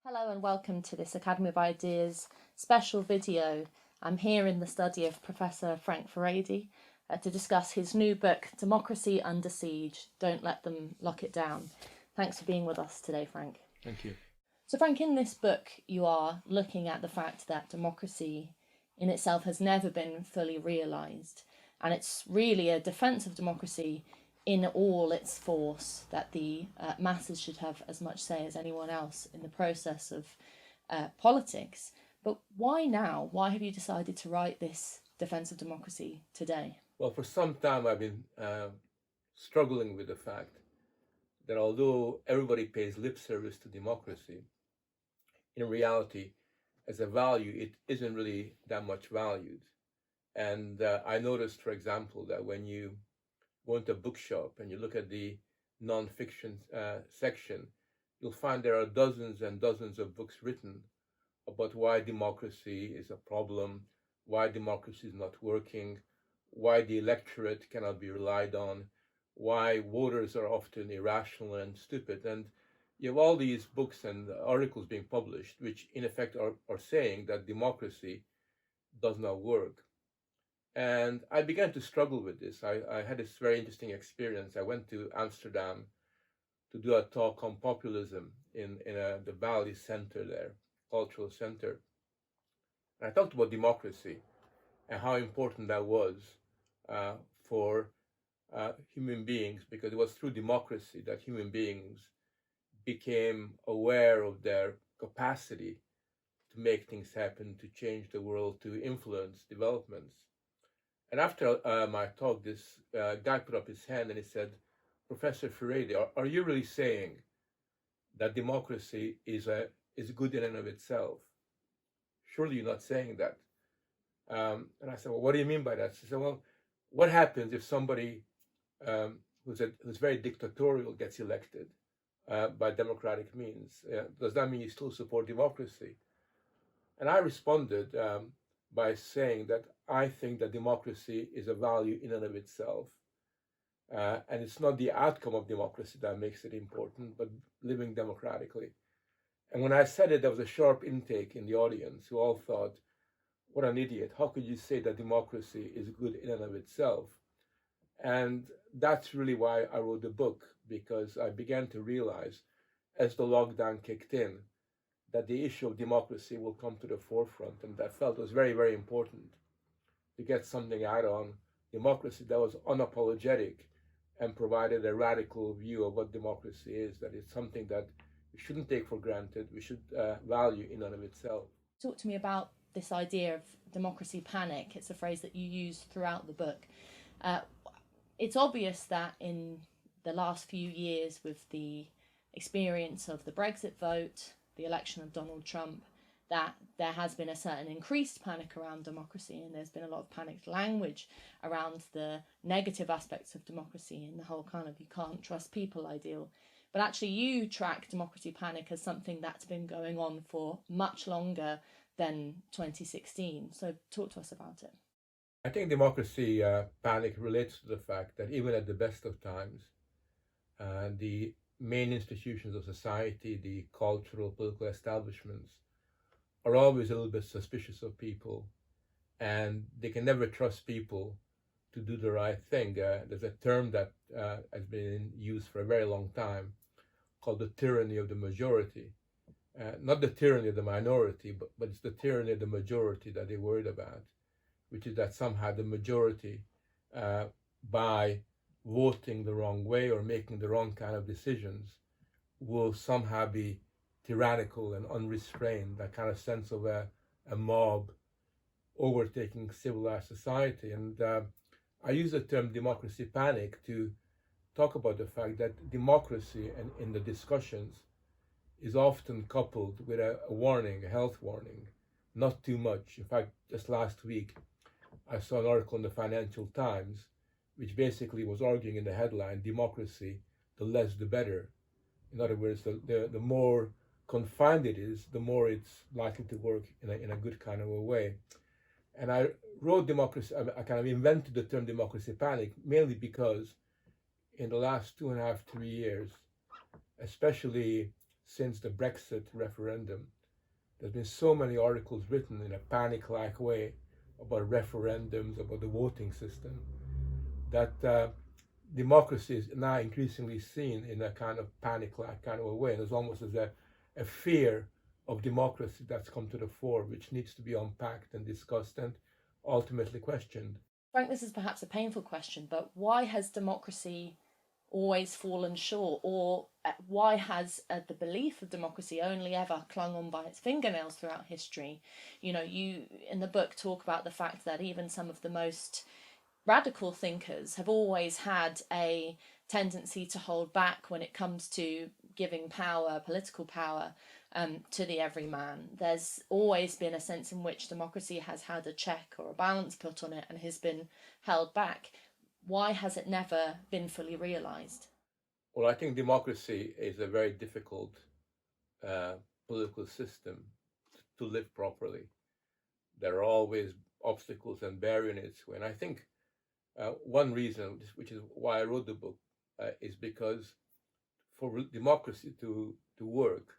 Hello and welcome to this Academy of Ideas special video. I'm here in the study of Professor Frank Furedi to discuss his new book, Democracy Under Siege, Don't Let Them Lock It Down. Thanks for being with us today, Frank. Thank you. So Frank, in this book you are looking at the fact that democracy in itself has never been fully realised, and it's really a defence of democracy in all its force, that the masses should have as much say as anyone else in the process of politics. But why now? Why have you decided to write this defense of democracy today? Well, for some time I've been struggling with the fact that although everybody pays lip service to democracy, in reality, as a value, it isn't really that much valued. And I noticed, for example, that when you go into a bookshop and you look at the non-fiction section, you'll find there are dozens and dozens of books written about why democracy is a problem, why democracy is not working, why the electorate cannot be relied on, why voters are often irrational and stupid. And you have all these books and articles being published, which in effect are saying that democracy does not work. And I began to struggle with this. I had this very interesting experience. I went to Amsterdam to do a talk on populism in the Valley Center there, cultural center. And I talked about democracy and how important that was for human beings, because it was through democracy that human beings became aware of their capacity to make things happen, to change the world, to influence developments. And after my talk, this guy put up his hand and he said, "Professor Furedi, are you really saying that democracy is good in and of itself? Surely you're not saying that." And I said, "Well, what do you mean by that?" He said, "Well, what happens if somebody who's very dictatorial gets elected by democratic means? Does that mean you still support democracy?" And I responded by saying that I think that democracy is a value in and of itself. And it's not the outcome of democracy that makes it important, but living democratically. And when I said it, there was a sharp intake in the audience who all thought, "What an idiot. How could you say that democracy is good in and of itself?" And that's really why I wrote the book, because I began to realize as the lockdown kicked in that the issue of democracy will come to the forefront, and I felt it was very, very important to get something out on democracy that was unapologetic and provided a radical view of what democracy is, that it's something that we shouldn't take for granted, we should value in and of itself. Talk to me about this idea of democracy panic. It's a phrase that you use throughout the book. It's obvious that in the last few years, with the experience of the Brexit vote, the election of Donald Trump, that there has been a certain increased panic around democracy, and there's been a lot of panicked language around the negative aspects of democracy and the whole kind of you can't trust people ideal. But actually you track democracy panic as something that's been going on for much longer than 2016. So talk to us about it. I think democracy panic relates to the fact that even at the best of times, the main institutions of society, the cultural, political establishments, are always a little bit suspicious of people, and they can never trust people to do the right thing. There's a term that has been used for a very long time called the tyranny of the majority. Not the tyranny of the minority, but it's the tyranny of the majority that they're worried about, which is that somehow the majority, by voting the wrong way or making the wrong kind of decisions, will somehow be tyrannical and unrestrained, that kind of sense of a mob overtaking civilized society. And I use the term democracy panic to talk about the fact that democracy and in the discussions is often coupled with a warning, a health warning, not too much. In fact, just last week, I saw an article in the Financial Times which basically was arguing in the headline, democracy, the less the better. In other words, the more confined it is, the more it's likely to work in a good kind of a way. And I wrote democracy, I kind of invented the term democracy panic, mainly because in the last 2.5, 3 years, especially since the Brexit referendum. There's been so many articles written in a panic-like way about referendums, about the voting system, that democracy is now increasingly seen in a kind of panic-like kind of a way. There's almost as a fear of democracy that's come to the fore, which needs to be unpacked and discussed and ultimately questioned. Frank, this is perhaps a painful question, but why has democracy always fallen short? Or why has the belief of democracy only ever clung on by its fingernails throughout history? You know, you in the book talk about the fact that even some of the most radical thinkers have always had a tendency to hold back when it comes to giving power, political power, to the everyman. There's always been a sense in which democracy has had a check or a balance put on it and has been held back. Why has it never been fully realised? Well, I think democracy is a very difficult political system to live properly. There are always obstacles and barriers in its way. And I think one reason, which is why I wrote the book, is because for democracy to work,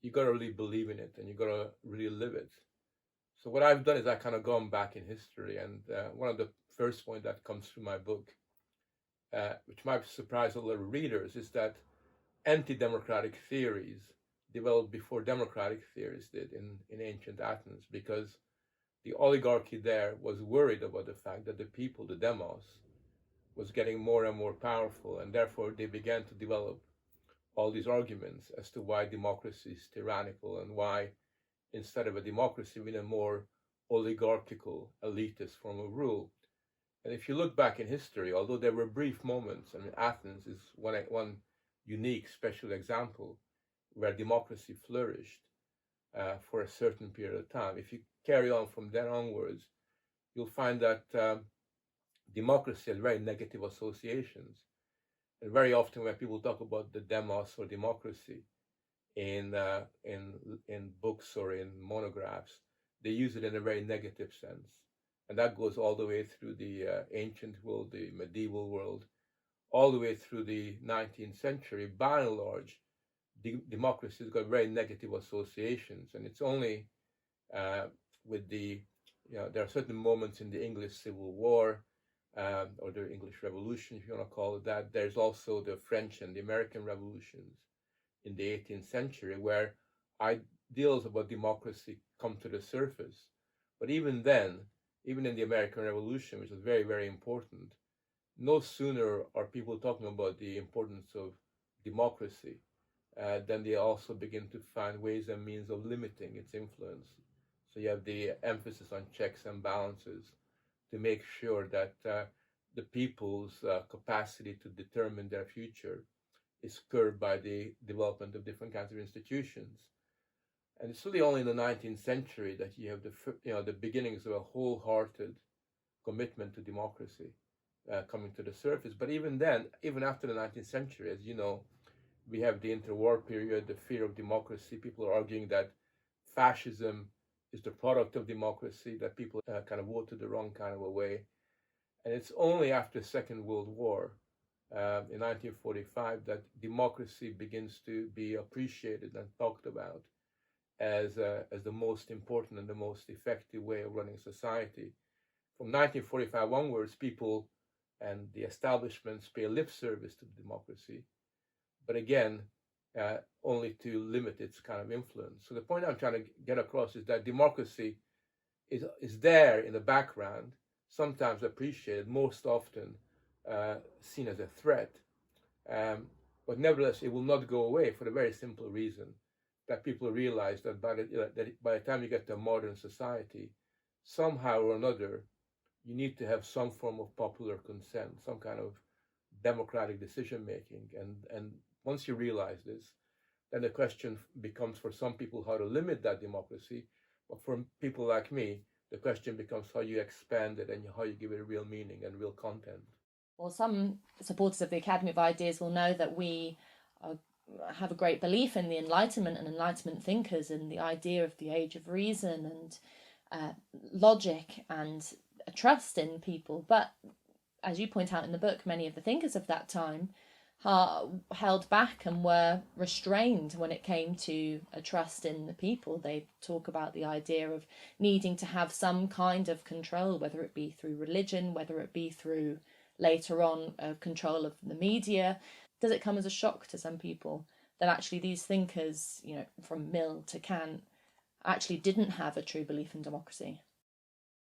you got to really believe in it and you got to really live it. So what I've done is I kind of gone back in history, and one of the first point that comes through my book, which might surprise a lot of readers, is that anti-democratic theories developed before democratic theories did in ancient Athens, because the oligarchy there was worried about the fact that the people, the demos, was getting more and more powerful, and therefore they began to develop all these arguments as to why democracy is tyrannical and why, instead of a democracy, we need a more oligarchical, elitist form of rule. And if you look back in history, although there were brief moments, I mean, Athens is one unique, special example where democracy flourished for a certain period of time. If you carry on from there onwards, you'll find that democracy has very negative associations. And very often when people talk about the demos or democracy in books or in monographs, they use it in a very negative sense. And that goes all the way through the ancient world, the medieval world, all the way through the 19th century. By and large, democracy has got very negative associations. And it's only with there are certain moments in the English Civil War, or the English Revolution, if you want to call it that. There's also the French and the American revolutions in the 18th century, where ideals about democracy come to the surface. But even then, even in the American Revolution, which is very, very important, no sooner are people talking about the importance of democracy than they also begin to find ways and means of limiting its influence. So you have the emphasis on checks and balances to make sure that the people's capacity to determine their future is curbed by the development of different kinds of institutions. And it's really only in the 19th century that you have the beginnings of a wholehearted commitment to democracy coming to the surface. But even then, even after the 19th century, as you know, we have the interwar period, the fear of democracy. People are arguing that fascism is the product of democracy, that people kind of voted the wrong kind of a way. And it's only after the Second World War, in 1945, that democracy begins to be appreciated and talked about as the most important and the most effective way of running society. From 1945 onwards, people and the establishments pay lip service to democracy, but again, only to limit its kind of influence. So the point I'm trying to get across is that democracy is there in the background, sometimes appreciated, most often seen as a threat. But nevertheless, it will not go away for the very simple reason that people realize that by the time you get to a modern society, somehow or another, you need to have some form of popular consent, some kind of democratic decision making. And once you realize this, then the question becomes for some people how to limit that democracy. But for people like me, the question becomes how you expand it and how you give it real meaning and real content. Well, some supporters of the Academy of Ideas will know that we have a great belief in the Enlightenment and Enlightenment thinkers and the idea of the age of reason and logic and a trust in people. But as you point out in the book, many of the thinkers of that time held back and were restrained when it came to a trust in the people. They talk about the idea of needing to have some kind of control, whether it be through religion, whether it be through later on control of the media. Does it come as a shock to some people that actually these thinkers, from Mill to Kant, actually didn't have a true belief in democracy?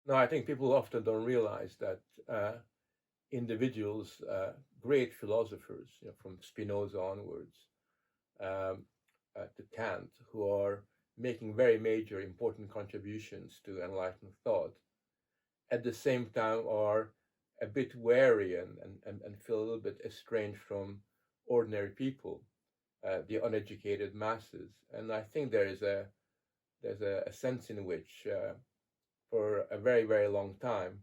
No, I think people often don't realize that individuals, great philosophers, from Spinoza onwards um, to Kant, who are making very major, important contributions to enlightened thought, at the same time are a bit wary and feel a little bit estranged from ordinary people, the uneducated masses. And I think there's a sense in which, for a very, very long time,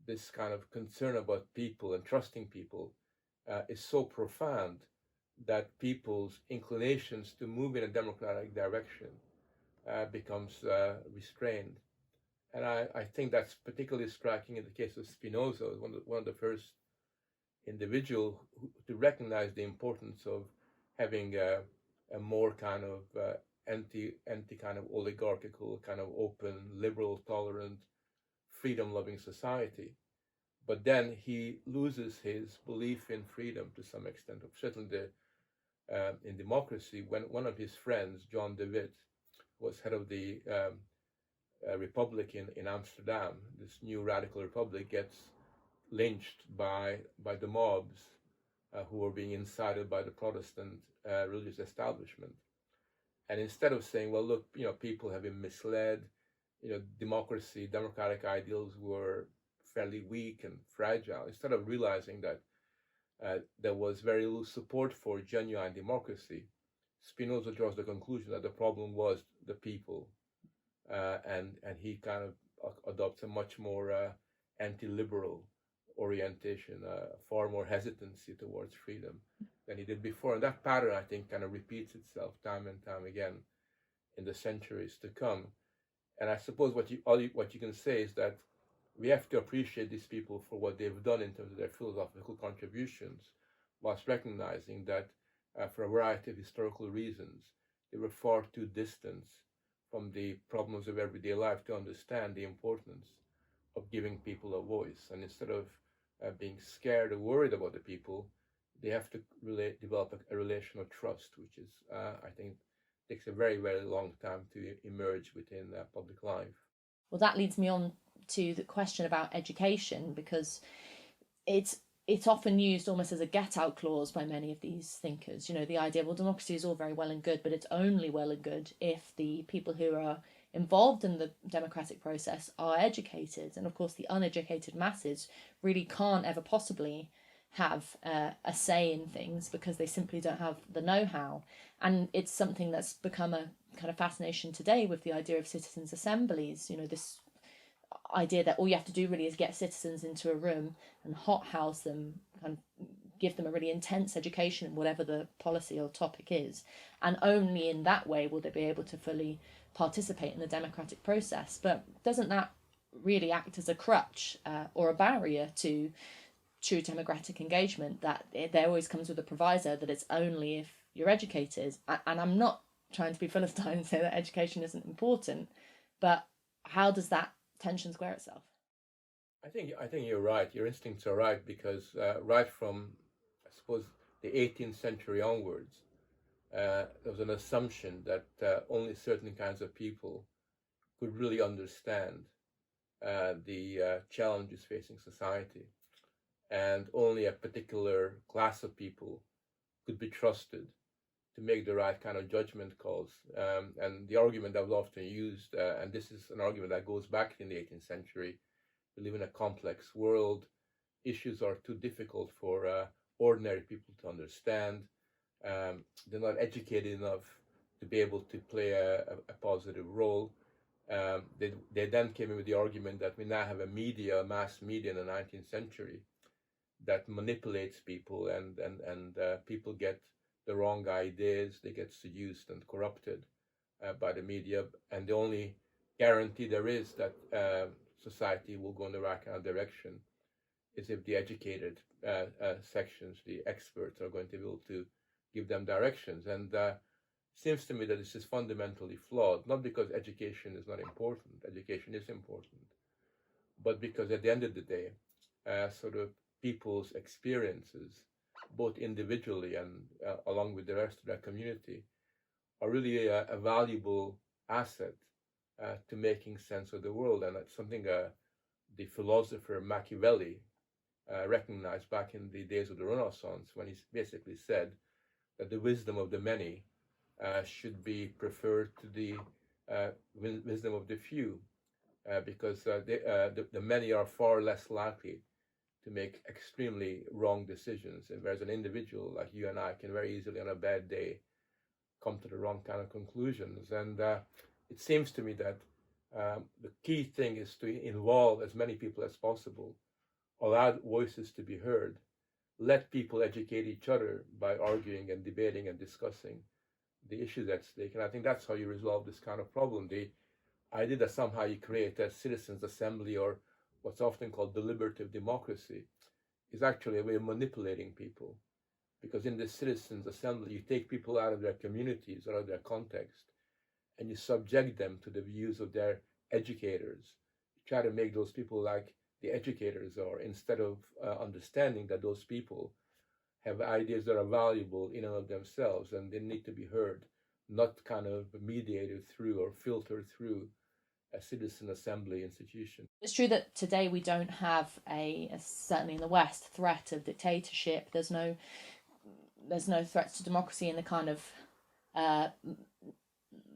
this kind of concern about people and trusting people is so profound that people's inclinations to move in a democratic direction becomes restrained. And I think that's particularly striking in the case of Spinoza, one of the first individual to recognize the importance of having a more kind of anti kind of oligarchical, kind of open, liberal, tolerant, freedom-loving society. But then he loses his belief in freedom to some extent, certainly in democracy, when one of his friends, John de Witt, was head of the republic in Amsterdam, this new radical republic, gets lynched by the mobs who were being incited by the Protestant religious establishment. And instead of saying, well, look, people have been misled, democracy, democratic ideals were fairly weak and fragile, instead of realizing that there was very little support for genuine democracy, Spinoza draws the conclusion that the problem was the people, and he kind of adopts a much more anti-liberal orientation, far more hesitancy towards freedom than he did before. And that pattern, I think, kind of repeats itself time and time again in the centuries to come. And I suppose what you can say is that we have to appreciate these people for what they've done in terms of their philosophical contributions, whilst recognizing that for a variety of historical reasons, they were far too distant from the problems of everyday life to understand the importance of giving people a voice. And instead of being scared or worried about the people, they have to develop a relation of trust, which is, I think, takes a very, very long time to emerge within public life. Well, that leads me on to the question about education, because it's often used almost as a get-out clause by many of these thinkers. The idea, well, democracy is all very well and good, but it's only well and good if the people who are involved in the democratic process are educated. And of course, the uneducated masses really can't ever possibly have a say in things because they simply don't have the know-how. And it's something that's become a kind of fascination today with the idea of citizens' assemblies. This idea that all you have to do really is get citizens into a room and hothouse them, and give them a really intense education in whatever the policy or topic is, and only in that way will they be able to fully participate in the democratic process. But doesn't that really act as a crutch or a barrier to true democratic engagement, that there always comes with a proviso that it's only if you're educated? And I'm not trying to be Philistine and say that education isn't important, but how does that tension square itself? I think you're right. Your instincts are right, because right from, I suppose, the 18th century onwards, there was an assumption that only certain kinds of people could really understand the challenges facing society, and only a particular class of people could be trusted to make the right kind of judgment calls. And the argument that was often used, and this is an argument that goes back in the 18th century, we live in a complex world. Issues are too difficult for ordinary people to understand. They're not educated enough to be able to play a positive role. They then came in with the argument that we now have a mass media in the 19th century that manipulates people, and people get the wrong ideas, they get seduced and corrupted by the media, and the only guarantee there is that society will go in the right kind of direction is if the educated sections, the experts, are going to be able to give them directions. And seems to me that this is fundamentally flawed, not because education is not important, education is important, but because at the end of the day, sort of people's experiences, both individually and along with the rest of their community, are really a valuable asset to making sense of the world. And that's something the philosopher Machiavelli recognized back in the days of the Renaissance, when he basically said that the wisdom of the many should be preferred to the wisdom of the few, because the many are far less likely to make extremely wrong decisions, and whereas an individual like you and I can very easily on a bad day come to the wrong kind of conclusions. And it seems to me that the key thing is to involve as many people as possible, allow voices to be heard, let people educate each other by arguing and debating and discussing the issues at stake. And I think that's how you resolve this kind of problem. The idea that somehow you create a citizens' assembly, or what's often called deliberative democracy, is actually a way of manipulating people. Because in this citizens' assembly, you take people out of their communities, out of their context, and you subject them to the views of their educators. You try to make those people like the educators are, instead of understanding that those people have ideas that are valuable in and of themselves, and they need to be heard, not kind of mediated through or filtered through a citizen assembly institution. It's true that today we don't have certainly in the West, threat of dictatorship. There's no threats to democracy in the kind of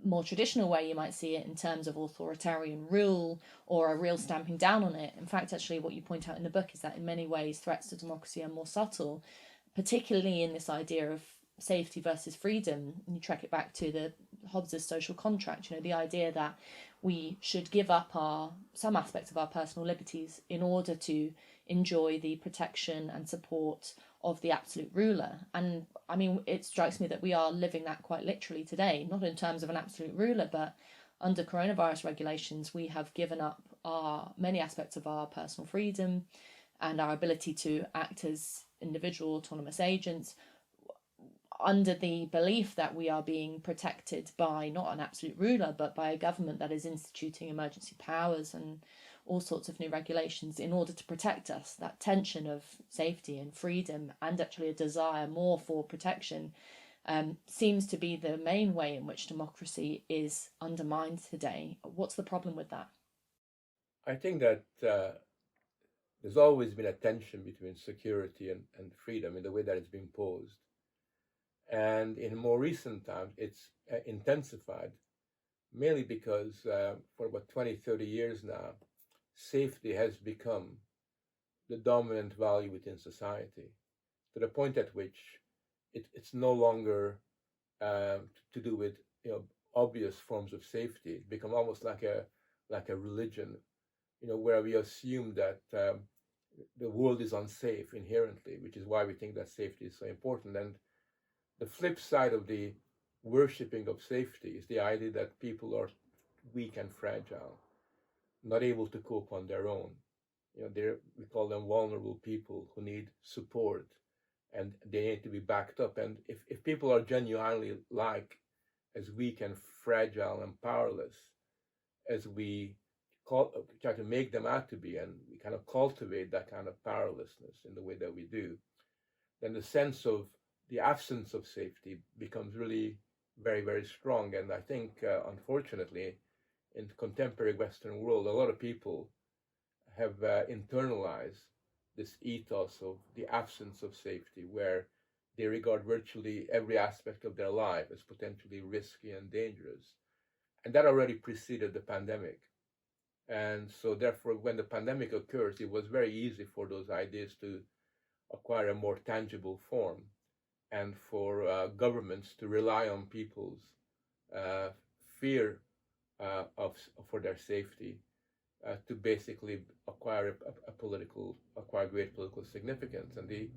more traditional way you might see it, in terms of authoritarian rule or a real stamping down on it. In fact, actually, what you point out in the book is that in many ways threats to democracy are more subtle, particularly in this idea of safety versus freedom. And you track it back to the Hobbes's social contract, the idea that we should give up some aspects of our personal liberties in order to enjoy the protection and support of the absolute ruler. And I mean, it strikes me that we are living that quite literally today, not in terms of an absolute ruler, but under coronavirus regulations, we have given up many aspects of our personal freedom and our ability to act as individual autonomous agents, under the belief that we are being protected by not an absolute ruler, but by a government that is instituting emergency powers and all sorts of new regulations in order to protect us. That tension of safety and freedom, and actually a desire more for protection, seems to be the main way in which democracy is undermined today. What's the problem with that? I think that there's always been a tension between security and freedom in the way that it's being posed. And in more recent times, it's intensified, mainly because for about 20, 30 years now, safety has become the dominant value within society, to the point at which it's no longer to do with obvious forms of safety. It's become almost like a religion, where we assume that the world is unsafe inherently, which is why we think that safety is so important. And the flip side of the worshipping of safety is the idea that people are weak and fragile, not able to cope on their own. We call them vulnerable people who need support, and they need to be backed up. And if people are genuinely as weak and fragile and powerless as we try to make them out to be, and we kind of cultivate that kind of powerlessness in the way that we do, then the sense of the absence of safety becomes really very, very strong. And I think, unfortunately, in the contemporary Western world, a lot of people have internalized this ethos of the absence of safety, where they regard virtually every aspect of their life as potentially risky and dangerous. And that already preceded the pandemic. And so therefore, when the pandemic occurs, it was very easy for those ideas to acquire a more tangible form, and for governments to rely on people's fear for their safety to basically acquire great political significance. And the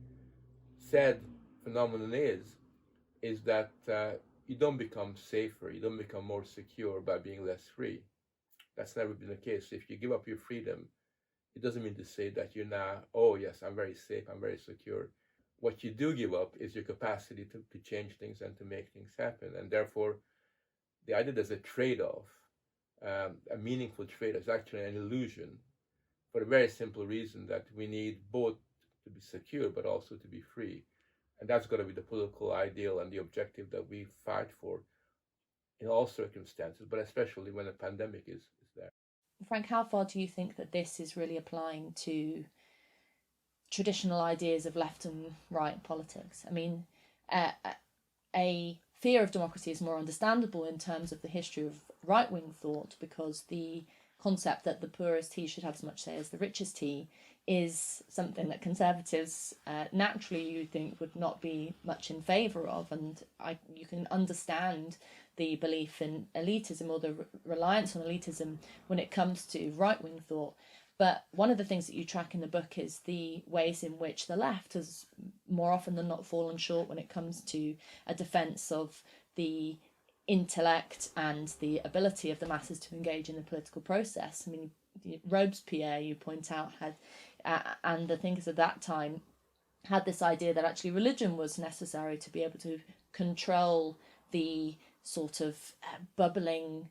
sad phenomenon is that you don't become safer, you don't become more secure by being less free. That's never been the case. If you give up your freedom, it doesn't mean to say that you're now, oh yes, I'm very safe, I'm very secure. What you do give up is your capacity to change things and to make things happen. And therefore, the idea there's a trade-off, a meaningful trade-off, is actually an illusion for a very simple reason that we need both to be secure but also to be free. And that's got to be the political ideal and the objective that we fight for in all circumstances, but especially when a pandemic is there. Frank, how far do you think that this is really applying to traditional ideas of left and right politics? I mean, a fear of democracy is more understandable in terms of the history of right-wing thought, because the concept that the poorest he should have as much say as the richest he is something that conservatives naturally you think would not be much in favour of, and you can understand the belief in elitism or the reliance on elitism when it comes to right-wing thought. But one of the things that you track in the book is the ways in which the left has more often than not fallen short when it comes to a defence of the intellect and the ability of the masses to engage in the political process. I mean, Robespierre, you point out, had and the thinkers of that time had this idea that actually religion was necessary to be able to control the sort of bubbling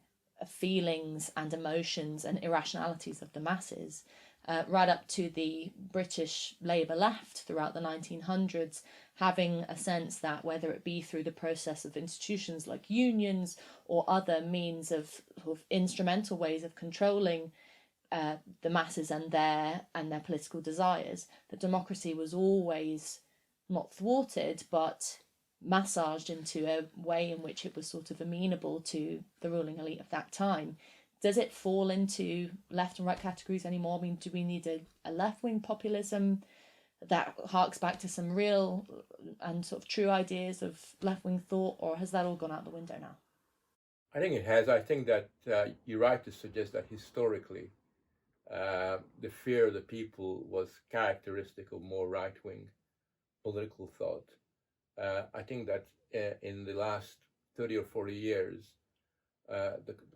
feelings and emotions and irrationalities of the masses, right up to the British Labour left throughout the 1900s, having a sense that whether it be through the process of institutions like unions or other means of instrumental ways of controlling the masses and their political desires, that democracy was always not thwarted but massaged into a way in which it was sort of amenable to the ruling elite of that time. Does it fall into left and right categories anymore? I mean, do we need a left-wing populism that harks back to some real and sort of true ideas of left-wing thought, or has that all gone out the window now? I think it has. I think that you're right to suggest that historically the fear of the people was characteristic of more right-wing political thought. I think that in the last 30 or 40 years,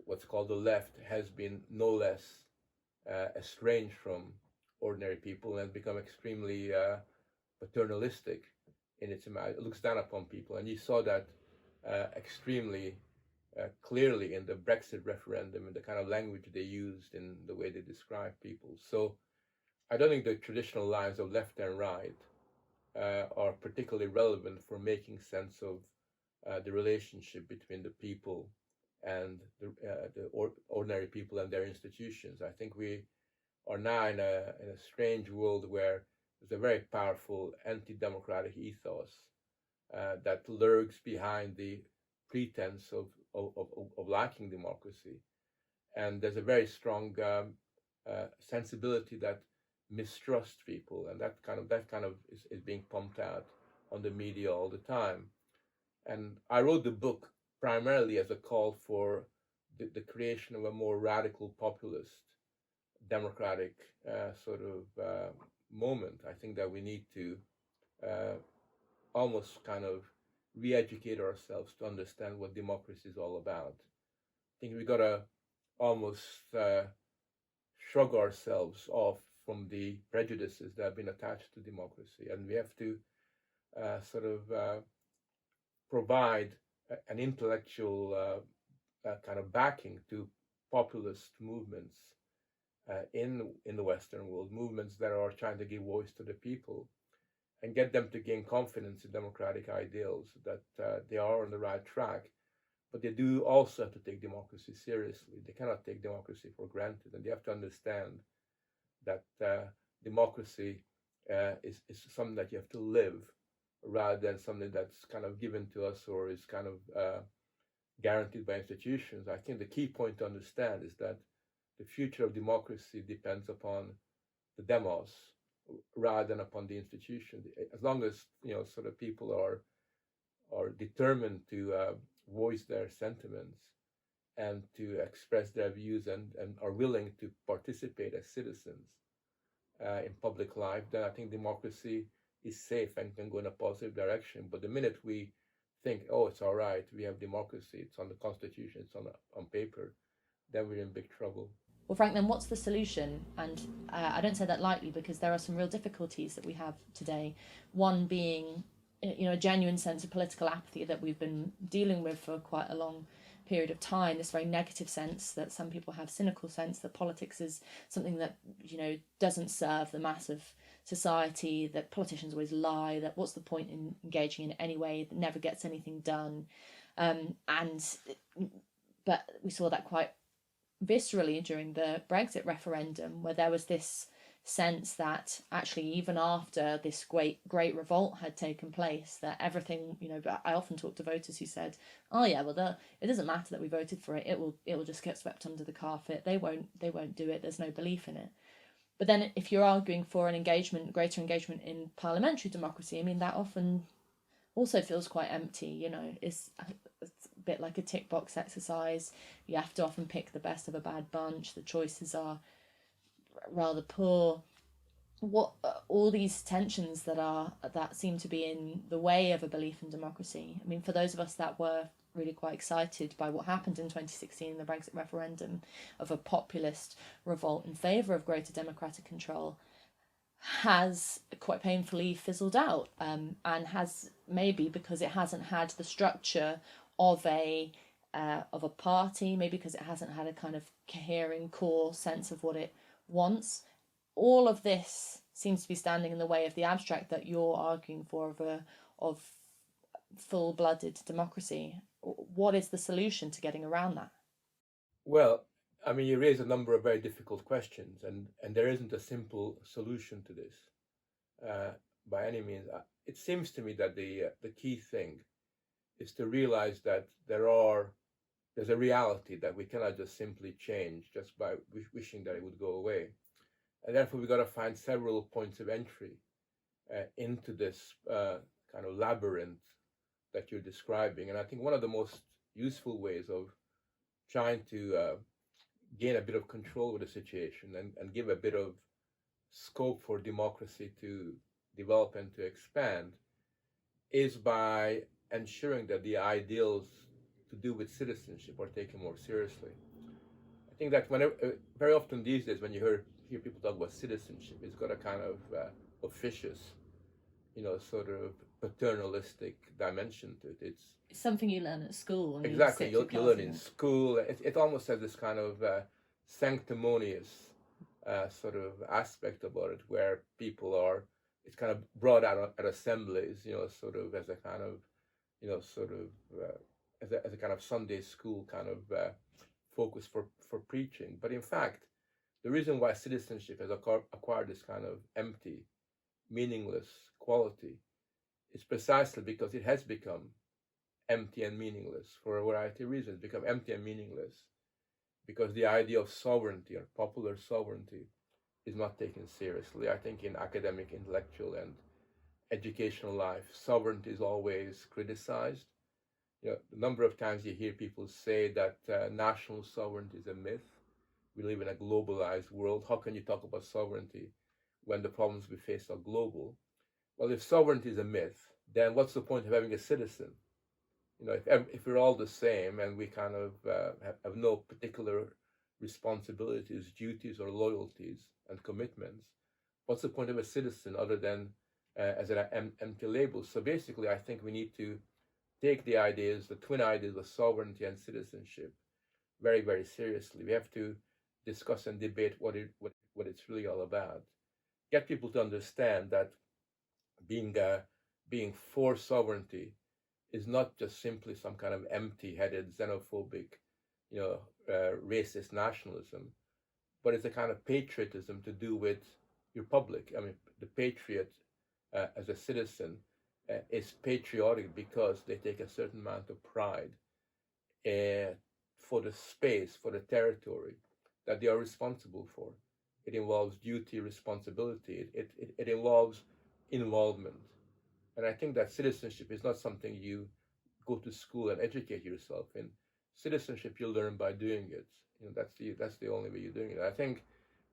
what's called the left has been no less estranged from ordinary people and has become extremely paternalistic in its image. It looks down upon people. And you saw that extremely clearly in the Brexit referendum and the kind of language they used in the way they describe people. So I don't think the traditional lines of left and right are particularly relevant for making sense of the relationship between the people and the ordinary people and their institutions. I think we are now in a strange world where there's a very powerful anti-democratic ethos that lurks behind the pretense of lacking democracy, and there's a very strong sensibility that mistrust people, and that kind of is being pumped out on the media all the time. And I wrote the book primarily as a call for the creation of a more radical populist democratic sort of moment. I think that we need to almost kind of re-educate ourselves to understand what democracy is all about. I think we got to almost shrug ourselves off from the prejudices that have been attached to democracy, and we have to sort of provide an intellectual kind of backing to populist movements in the Western world, movements that are trying to give voice to the people and get them to gain confidence in democratic ideals, that they are on the right track. But they do also have to take democracy seriously. They cannot take democracy for granted, and they have to understand that democracy is something that you have to live rather than something that's kind of given to us or is kind of guaranteed by institutions. I think the key point to understand is that the future of democracy depends upon the demos rather than upon the institution. As long as sort of people are determined to voice their sentiments and to express their views and are willing to participate as citizens in public life, then I think democracy is safe and can go in a positive direction. But the minute we think, oh, it's all right, we have democracy, it's on the Constitution, it's on paper, then we're in big trouble. Well, Frank, then what's the solution? And I don't say that lightly, because there are some real difficulties that we have today. One being, a genuine sense of political apathy that we've been dealing with for quite a long period of time. This very negative sense that some people have, cynical sense that politics is something that doesn't serve the mass of society, that politicians always lie, that what's the point in engaging in it anyway, that never gets anything done. But we saw that quite viscerally during the Brexit referendum, where there was this sense that actually, even after this great revolt had taken place, that everything, I often talk to voters who said, oh yeah, well, it doesn't matter that we voted for it, it will just get swept under the carpet, they won't do it, there's no belief in it. But then if you're arguing for an greater engagement in parliamentary democracy, I mean, that often also feels quite empty. It's a bit like a tick box exercise. You have to often pick the best of a bad bunch. The choices are rather poor. What all these tensions that seem to be in the way of a belief in democracy. I mean, for those of us that were really quite excited by what happened in 2016 in the Brexit referendum, of a populist revolt in favour of greater democratic control, has quite painfully fizzled out, and has, maybe because it hasn't had the structure of a party, maybe because it hasn't had a kind of cohering core sense of what it wants. All of this seems to be standing in the way of the abstract that you're arguing for, of full-blooded democracy. What is the solution to getting around that? Well, I mean, you raise a number of very difficult questions, and there isn't a simple solution to this by any means. It seems to me that the key thing is to realize that there's a reality that we cannot just simply change just by wishing that it would go away, and therefore we've got to find several points of entry into this kind of labyrinth that you're describing. And I think one of the most useful ways of trying to gain a bit of control over the situation and give a bit of scope for democracy to develop and to expand is by ensuring that the ideals to do with citizenship are taken more seriously. I think that very often these days when you hear people talk about citizenship, it's got a kind of officious, sort of paternalistic dimension to it. It's something you learn at school. Exactly, you learn in school. It almost has this kind of sanctimonious sort of aspect about it, where it's kind of brought out at assemblies, sort of as a kind of, as a kind of Sunday school kind of focus for preaching. But in fact, the reason why citizenship has acquired this kind of empty, meaningless quality is precisely because it has become empty and meaningless for a variety of reasons. Become empty and meaningless because the idea of sovereignty or popular sovereignty is not taken seriously. I think in academic, intellectual, and educational life, sovereignty is always criticized. The number of times you hear people say that national sovereignty is a myth. We live in a globalized world. How can you talk about sovereignty when the problems we face are global? Well, if sovereignty is a myth, then what's the point of having a citizen? If we're all the same and we kind of have no particular responsibilities, duties, or loyalties and commitments, what's the point of a citizen other than as an empty label? So basically, I think we need to take the twin ideas of sovereignty and citizenship very, very seriously. We have to discuss and debate what it's really all about. Get people to understand that being for sovereignty is not just simply some kind of empty-headed, xenophobic, racist nationalism, but it's a kind of patriotism to do with your public. I mean, the patriot as a citizen is patriotic because they take a certain amount of pride for the space, for the territory that they are responsible for. It involves duty, responsibility. It involves involvement. And I think that citizenship is not something you go to school and educate yourself in. Citizenship you learn by doing it. That's the only way you're doing it. I think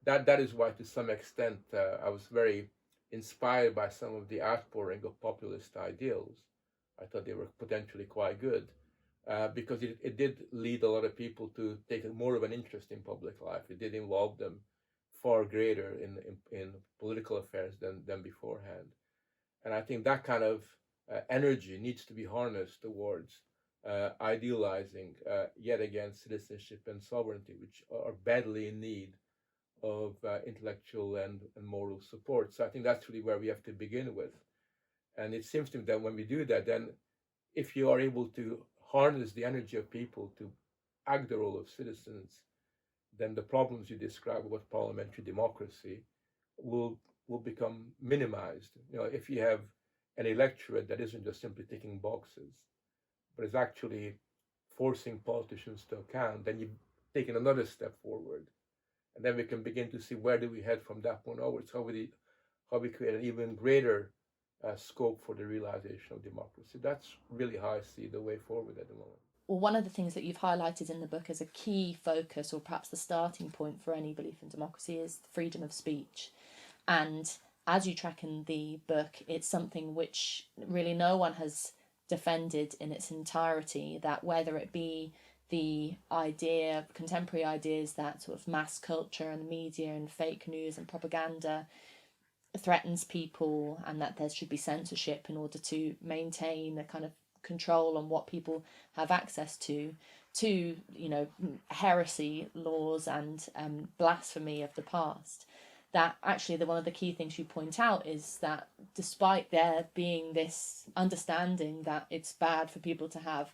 that is why, to some extent, I was very inspired by some of the outpouring of populist ideals. I thought they were potentially quite good. because it did lead a lot of people to take more of an interest in public life. It did involve them far greater in political affairs than beforehand. And I think that kind of energy needs to be harnessed towards idealizing yet again citizenship and sovereignty, which are badly in need of intellectual and moral support. So I think that's really where we have to begin with. And it seems to me that when we do that, then if you are able to harness the energy of people to act the role of citizens, then the problems you describe with parliamentary democracy will become minimized. If you have an electorate that isn't just simply ticking boxes, but is actually forcing politicians to account, then you've taken another step forward. And then we can begin to see where do we head from that point onwards, how we create an even greater scope for the realization of democracy. That's really how I see the way forward at the moment. Well, one of the things that you've highlighted in the book as a key focus, or perhaps the starting point for any belief in democracy, is freedom of speech. And as you track in the book, it's something which really no one has defended in its entirety, that whether it be the idea, contemporary ideas that sort of mass culture and media and fake news and propaganda threatens people, and that there should be censorship in order to maintain a kind of control on what people have access to heresy laws and blasphemy of the past. That actually one of the key things you point out is that despite there being this understanding that it's bad for people to have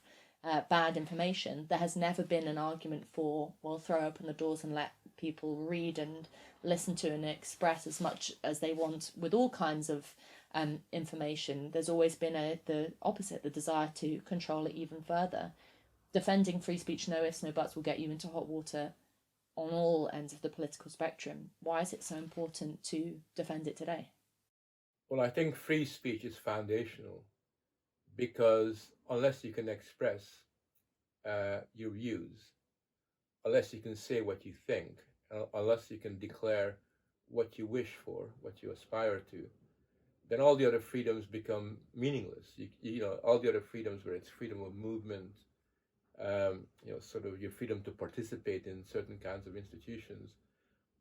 bad information, there has never been an argument for, well, throw open the doors and let people read and listen to and express as much as they want with all kinds of information. There's always been the opposite, the desire to control it even further. Defending free speech, no ifs, no buts, will get you into hot water on all ends of the political spectrum. Why is it so important to defend it today? Well, I think free speech is foundational, because unless you can express your views, unless you can say what you think, unless you can declare what you wish for, what you aspire to, then all the other freedoms become meaningless. All the other freedoms, where it's freedom of movement, sort of your freedom to participate in certain kinds of institutions,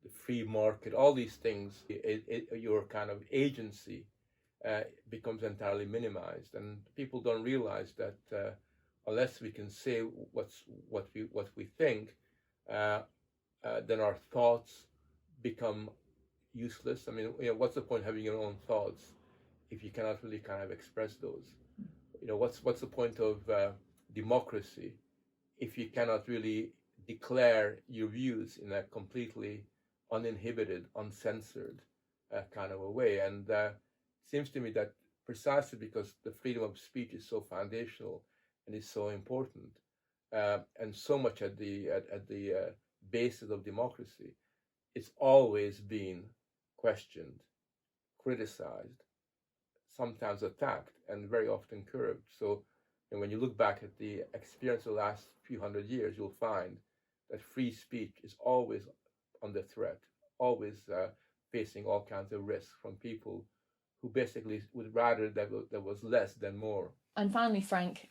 the free market, all these things, your kind of agency becomes entirely minimized. And people don't realize that unless we can say what we think, then our thoughts become useless. I mean, what's the point having your own thoughts if you cannot really kind of express those? What's the point of democracy if you cannot really declare your views in a completely uninhibited, uncensored kind of a way? And it seems to me that precisely because the freedom of speech is so foundational and is so important, and so much at the basis of democracy, it's always been questioned, criticized, sometimes attacked, and very often curbed. So, and when you look back at the experience of the last few hundred years, you'll find that free speech is always under threat, always facing all kinds of risks from people who basically would rather that there was less than more. And finally, Frank,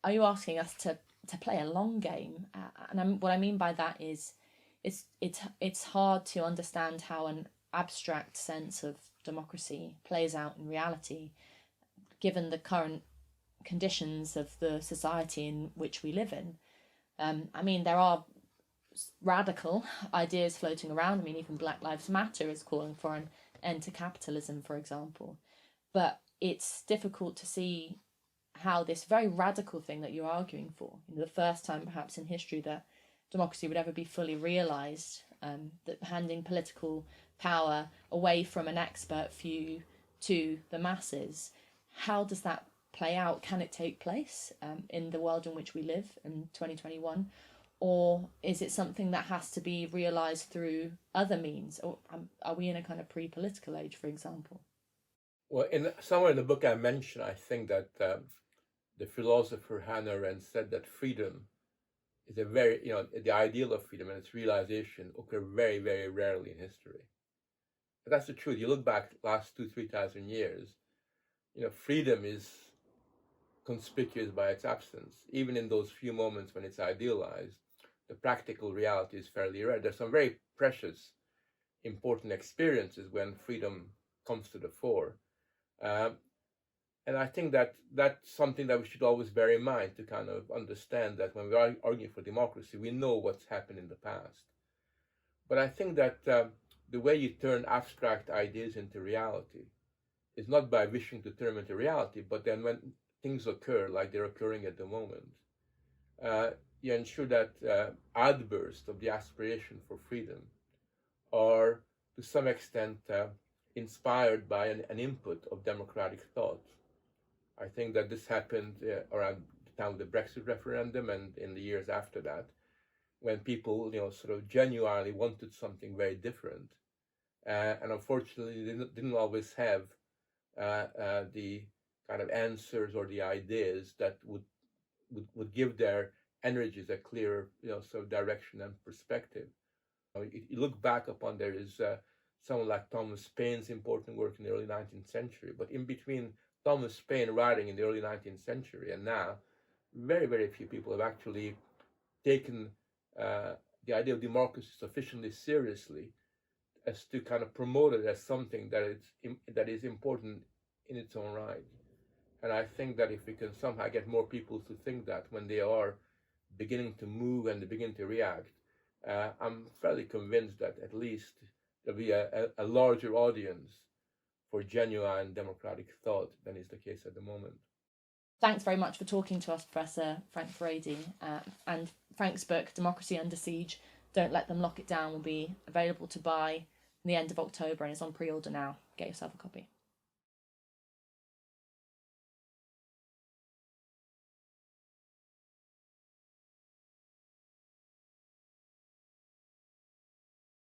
are you asking us to play a long game? What I mean by that is it's hard to understand how an abstract sense of democracy plays out in reality, given the current conditions of the society in which we live in. I mean, there are radical ideas floating around. I mean, even Black Lives Matter is calling for an end to capitalism, for example. But it's difficult to see how this very radical thing that you're arguing for, the first time perhaps in history that democracy would ever be fully realised, that handing political power away from an expert few to the masses, how does that play out? Can it take place in the world in which we live in 2021? Or is it something that has to be realised through other means? Or are we in a kind of pre-political age, for example? Well, somewhere in the book I mentioned, I think that the philosopher Hannah Arendt said that freedom is a very, the ideal of freedom and its realization occur very, very rarely in history. But that's the truth. You look back last 2,000-3,000 years, freedom is conspicuous by its absence. Even in those few moments when it's idealized, the practical reality is fairly rare. There's some very precious, important experiences when freedom comes to the fore. And I think that that's something that we should always bear in mind, to kind of understand that when we are arguing for democracy, we know what's happened in the past. But I think that the way you turn abstract ideas into reality is not by wishing to turn them into reality, but then when things occur like they're occurring at the moment, you ensure that outbursts of the aspiration for freedom are to some extent inspired by an input of democratic thought. I think that this happened around the time of the Brexit referendum and in the years after that, when people, sort of genuinely wanted something very different, and unfortunately didn't always have the kind of answers or the ideas that would give their energies a clearer, sort of direction and perspective. You look back upon, there is someone like Thomas Paine's important work in the early 19th century, but in between Thomas Paine writing in the early 19th century and now, very, very few people have actually taken the idea of democracy sufficiently seriously as to kind of promote it as something that is important in its own right. And I think that if we can somehow get more people to think that when they are beginning to move and they begin to react, I'm fairly convinced that at least there'll be a larger audience for genuine democratic thought than is the case at the moment. Thanks very much for talking to us, Professor Frank Furedi. And Frank's book, Democracy Under Siege, Don't Let Them Lock It Down, will be available to buy in the end of October and is on pre-order now. Get yourself a copy.